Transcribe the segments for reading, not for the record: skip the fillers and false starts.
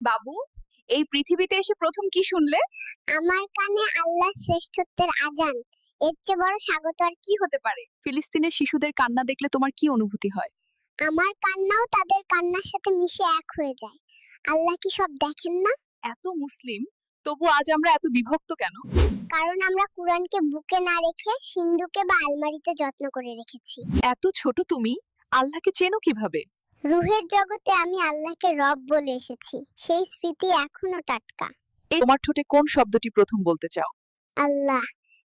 বাবু, এই পৃথিবীতে এসে প্রথম কি শুনলে? আমার কানে আল্লাহর শ্রেষ্ঠত্বের আজান। এর চেয়ে বড় স্বাগত আর কি হতে পারে? ফিলিস্তিনের শিশুদের কান্না দেখলে তোমার কি অনুভূতি হয়? আমার কান্নাও তাদের কান্নার সাথে মিশে এক হয়ে যায়। আল্লাহ কি সব দেখেন না? এত মুসলিম, তবু আজ আমরা এত বিভক্ত কেন? কারণ আমরা কুরআনকে বুকে না রেখে সিন্ধুকে বা আলমারিতে যত্ন করে রেখেছি। এত ছোট তুমি, আল্লাহকে চেনো কিভাবে? রুহের জগতে আমি আল্লাহকে রব বলে এসেছি, সেই স্মৃতি এখনো টাটকা। তোমার ঠোঁটে কোন শব্দটি প্রথম বলতে চাও? আল্লাহ,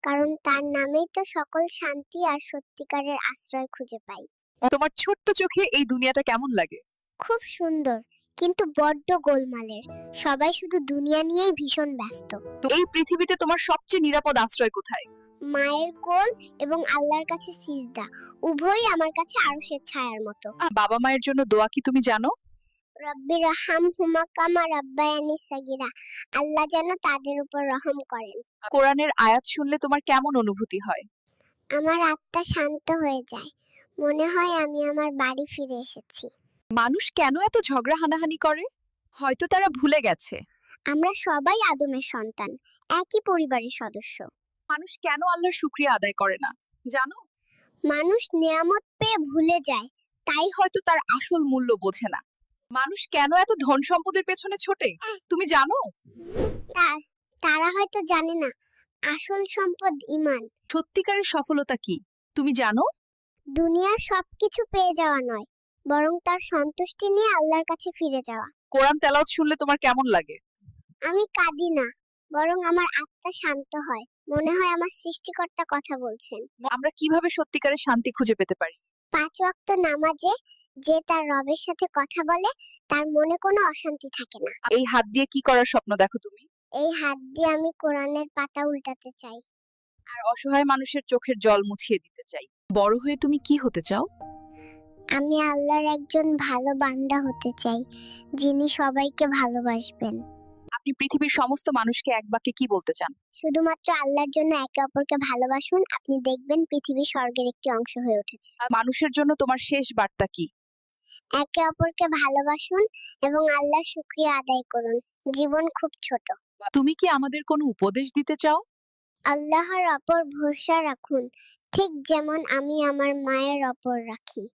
কারণ তার নামেই তো সকল শান্তি আর সত্যিকারের আশ্রয় খুঁজে পাই। তোমার ছোট্ট চোখে এই দুনিয়াটা কেমন লাগে? খুব সুন্দর, কিন্তু বড্ড গোলমালের। সবাই শুধু দুনিয়া নিয়েই ভীষণ ব্যস্ত। তো এই পৃথিবীতে তোমার সবচেয়ে নিরাপদ আশ্রয় কোথায়? মায়ের কোল এবং আল্লাহর কাছে সিজদা, উভয়ই আমার কাছে আরশের ছায়ার মতো। বাবা মায়ের জন্য দোয়া কি তুমি জানো? রব্বির রহমহুমা কামা রাব্বায়ানি সাগীরা। আল্লাহ যেন তাদের উপর রহম করেন। কোরআনের আয়াত শুনলে তোমার কেমন অনুভূতি হয়? আমার আত্মা শান্ত হয়ে যায়, মনে হয় আমি আমার বাড়ি ফিরে এসেছি। মানুষ কেন এত ঝগড়া হানাহানি করে? হয়তো তারা ভুলে গেছে আমরা সবাই আদমের সন্তান, একই পরিবারের সদস্য। মানুষ কেন আল্লাহর শুকরিয়া আদায় করে না, জানো? মানুষ নিয়ামত পেয়ে ভুলে যায়, তাই হয়তো তার আসল মূল্য বোঝে না। মানুষ কেন এত ধন সম্পদের পেছনে ছোটে, তুমি জানো? তা- তারা হয়তো জানে না আসল সম্পদ ঈমান। সত্যিকারের সফলতা কি, তুমি জানো? দুনিয়ার সবকিছু পেয়ে যাওয়া নয়, বরং তার সন্তুষ্টি নিয়ে আল্লাহর কাছে ফিরে যাওয়া। কোরআন তেলাওয়াত শুনলে তোমার কেমন লাগে? আমি কাঁদি না, বরং আমার আত্মা শান্ত হয়, মনে হয় আমার সৃষ্টিকর্তা কথা বলছেন। আমরা কিভাবে সত্যিকারের শান্তি খুঁজে পেতে পারি? 5 ওয়াক্ত নামাজে যে তার রবের সাথে কথা বলে, তার মনে কোনো অশান্তি থাকে না। এই হাত দিয়ে কি করার স্বপ্ন দেখো তুমি? এই হাত দিয়ে আমি কোরআনের পাতা উল্টাতে চাই। আর অসহায় মানুষের চোখের জল মুছিয়ে দিতে চাই। বড় হয়ে তুমি কি হতে চাও? আমি আল্লাহর একজন ভালো বান্দা হতে চাই, যিনি সবাইকে ভালোবাসবেন। আপনি পৃথিবীর সমস্ত মানুষকে এক বাক্যে কি বলতে চান? শুধুমাত্র আল্লাহর জন্য একে অপরকে ভালোবাসুন, আপনি দেখবেন পৃথিবী স্বর্গের একটি অংশ হয়ে উঠেছে। মানুষের জন্য তোমার শেষ বার্তা কি? একে অপরকে ভালোবাসুন এবং আল্লাহর শুকরিয়া আদায় করুন। জীবন খুব ছোট। তুমি কি আমাদের কোনো উপদেশ দিতে চাও? আল্লাহর অপর ভরসা রাখুন, ঠিক যেমন আমি আমার মায়ের অপর রাখি।